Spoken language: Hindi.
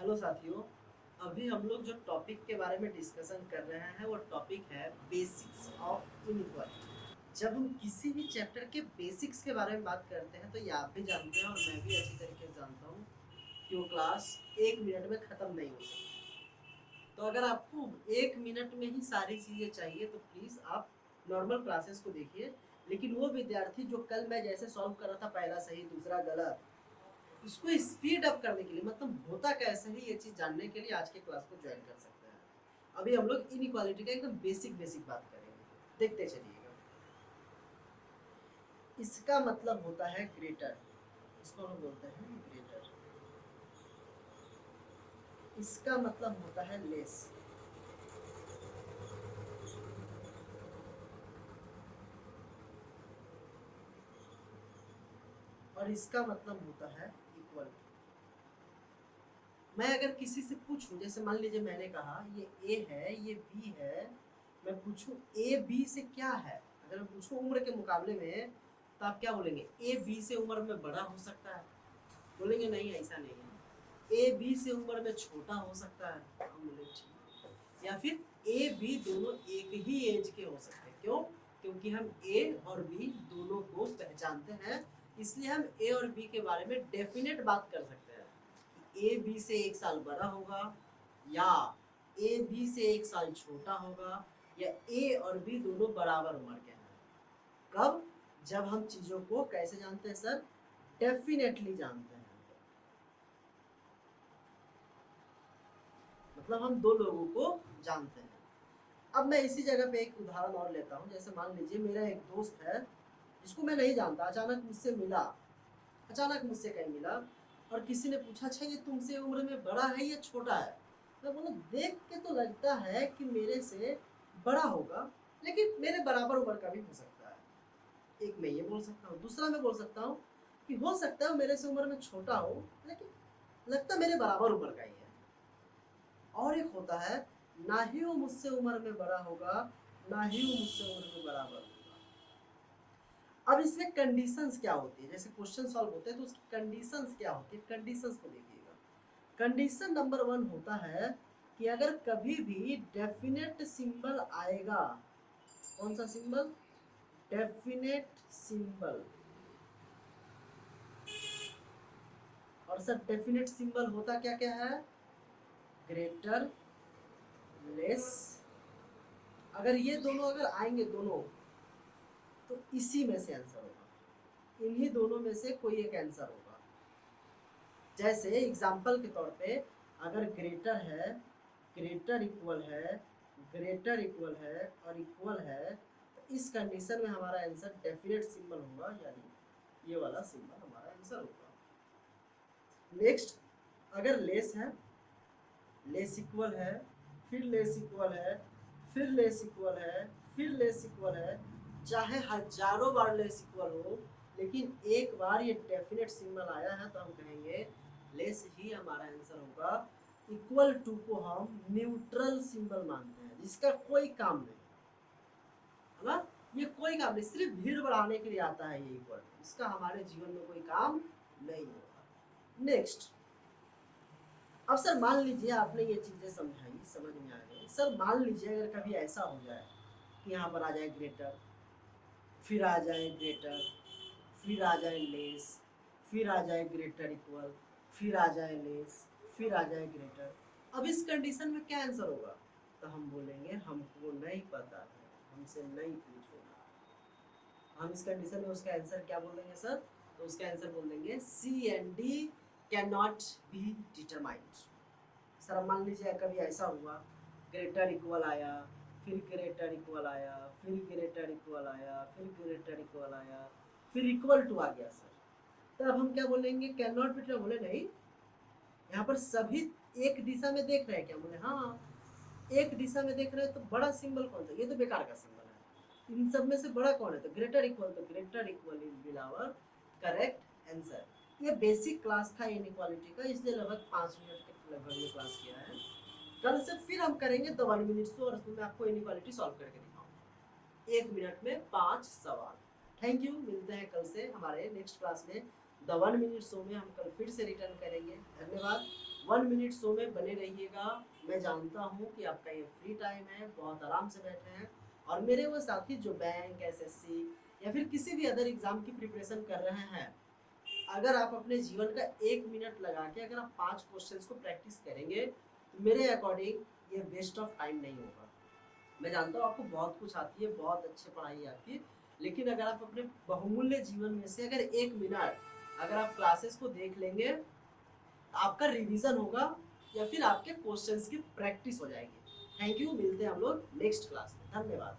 हेलो साथियों। अभी हम लोग जो टॉपिक के बारे में डिस्कशन कर रहे हैं वो टॉपिक है बेसिक्स ऑफ इनइक्वालिटी। जब हम किसी भी चैप्टर के बेसिक्स के बारे में बात करते हैं तो ये आप भी जानते हैं और मैं भी अच्छी तरीके से जानता हूँ कि वो क्लास 1 मिनट में ख़त्म नहीं हो सकती। तो अगर आपको 1 मिनट में ही सारी चीज़ें चाहिए तो प्लीज़ आप नॉर्मल क्लासेस को देखिए। लेकिन वो विद्यार्थी जो कल मैं जैसे सॉल्व कर रहा था, पहला सही दूसरा गलत, उसको स्पीड अप करने के लिए, मतलब होता कैसे है ये चीज जानने के लिए आज के क्लास को ज्वाइन कर सकते हैं। अभी हम लोग इनइक्वालिटी का एकदम बेसिक बेसिक बात करेंगे, देखते चलिएगा। इसका मतलब होता है ग्रेटर, इसको हम बोलते हैं ग्रेटर। इसका मतलब होता है लेस, और इसका मतलब होता है इक्वल। मैं अगर किसी से पूछूं, जैसे मान लीजिए मैंने कहा ये ए है ये बी है, मैं पूछूं ए बी से क्या है, अगर मैं पूछूं उम्र के मुकाबले में, तो आप क्या बोलेंगे? ए बी से उम्र में बड़ा हो सकता है? बोलेंगे नहीं, ऐसा नहीं है। ए बी से उम्र में छोटा हो सकता है, हम बोले ठीक। या फिर ए बी दोनों एक ही एज के हो सकते हैं। क्यों? क्योंकि हम ए और बी दोनों को पहचानते हैं, इसलिए हम ए और बी के बारे में डेफिनेट बात कर सकते हैं। ए बी से 1 साल बड़ा होगा, या ए बी से 1 साल छोटा होगा, या ए और बी दोनों बराबर उम्र के हैं। कब? जब हम चीजों को कैसे जानते हैं सर? डेफिनेटली जानते हैं। मतलब हम दो लोगों को जानते हैं। अब मैं इसी जगह पे एक उदाहरण और लेता हूँ। जैसे मान लीजिए मेरा एक दोस्त है जिसको मैं नहीं जानता, अचानक मुझसे मिला, अचानक मुझसे कहीं मिला, और किसी ने पूछा अच्छा ये तुमसे उम्र में बड़ा है या छोटा है? मैं बोला देख के तो लगता है कि मेरे से बड़ा होगा, लेकिन मेरे बराबर उम्र का भी हो सकता है। एक मैं ये बोल सकता हूँ, दूसरा मैं बोल सकता हूँ कि हो सकता है मेरे से उम्र में छोटा हो, लेकिन लगता मेरे बराबर उम्र का ही है। और एक होता है ना ही वो मुझसे उम्र में बड़ा होगा, ना ही वो मुझसे उम्र में बराबर होगा। अब इसमें कंडीशंस क्या होती है? जैसे क्वेश्चन सॉल्व होते हैं तो उसकी कंडीशंस क्या होती है, कंडीशंस को देखिएगा। कंडीशन नंबर 1 होता है कि अगर कभी भी डेफिनेट सिंबल आएगा, कौन सा सिंबल? Definite symbol. और सर डेफिनेट सिंबल होता क्या क्या है? Greater, less. अगर ये दोनों अगर आएंगे दोनों, तो इसी में से आंसर होगा, इन्हीं दोनों में से कोई एक आंसर होगा। जैसे एग्जाम्पल के तौर पे अगर ग्रेटर है, ग्रेटर इक्वल है, ग्रेटर इक्वल है और इक्वल है, तो इस कंडीशन में हमारा आंसर डेफिनेट सिंबल होगा, यानी ये वाला सिंबल हमारा आंसर होगा। नेक्स्ट, अगर लेस है, लेस इक्वल है, फिर लेस इक्वल है, फिर लेस इक्वल है, फिर लेस इक्वल है, चाहे हजारों बार लेस इक्वल हो, लेकिन एक बार ये डेफिनेट सिंबल आया है तो हम कहेंगे लेस ही हमारा आंसर होगा। इक्वल टू को हम न्यूट्रल सिंबल मानते हैं, जिसका कोई काम नहीं है ना, ये कोई काम नहीं, सिर्फ भीड़ बढ़ाने के लिए आता है ये इक्वल टू, इसका हमारे जीवन में कोई काम नहीं होगा। नेक्स्ट, अब सर मान लीजिए आपने ये चीजें समझाई, समझ में आ गई। सर मान लीजिए अगर कभी ऐसा हो जाए कि यहाँ पर आ जाए ग्रेटर, फिर आ जाए ग्रेटर, फिर आ जाए लेस, फिर आ जाए ग्रेटर इक्वल, फिर आ जाए लेस, फिर आ जाए ग्रेटर, अब इस कंडीशन में क्या आंसर होगा? तो हम बोलेंगे हमको नहीं पता है, हमसे नहीं पूछो। हम इस कंडीशन में उसका आंसर क्या बोलेंगे सर? तो उसका आंसर बोल देंगे C and D cannot be determined. Sir मान लीजिए कभी ऐसा हुआ, ग्रेटर इक्वल आया, फिर ग्रेटर इक्वल आया, फिर ग्रेटर इक्वल आया, फिर ग्रेटर इक्वल आया, फिर इक्वल टू आ गया सर, तब हम क्या बोलेंगे? Can not be. बोले नहीं, यहाँ पर सभी एक दिशा में देख रहे हैं क्या? बोले हाँ, एक दिशा में देख रहे हैं, तो बड़ा सिंबल कौन सा? ये तो बेकार का सिंबल है, इन सब में से बड़ा कौन है? तो ग्रेटर इक्वल, तो greater equal is will our correct answer. ये बेसिक क्लास था इनइक्वालिटी का, इसलिए लगभग 5 मिनट के लगभग ये क्लास किया है। कल से फिर हम करेंगे द 1 मिनट शो, और उसमें मैं आपको इनइक्वालिटी सॉल्व करके दिखाऊंगा 1 मिनट में 5 सवाल। थैंक यू, मिलते हैं कल से हमारे नेक्स्ट क्लास में द 1 मिनट शो में। हम कल फिर से रिटर्न करेंगे। धन्यवाद। 1 मिनट शो में बने रहिएगा। मैं जानता हूँ कि आपका ये फ्री टाइम है, बहुत आराम से बैठे हैं, और मेरे वो साथी जो बैंक, एसएससी या फिर किसी भी अदर एग्जाम की प्रिपरेशन कर रहे हैं, अगर आप अपने जीवन का 1 मिनट लगा के अगर आप 5 क्वेश्चंस को प्रैक्टिस करेंगे, तो मेरे अकॉर्डिंग ये वेस्ट ऑफ टाइम नहीं होगा। मैं जानता हूँ आपको बहुत कुछ आती है, बहुत अच्छी पढ़ाई है आपकी, लेकिन अगर आप अपने बहुमूल्य जीवन में से अगर 1 मिनट अगर आप क्लासेस को देख लेंगे, तो आपका रिवीजन होगा या फिर आपके क्वेश्चंस की प्रैक्टिस हो जाएगी। थैंक यू, मिलते हैं हम लोग नेक्स्ट क्लास में। धन्यवाद।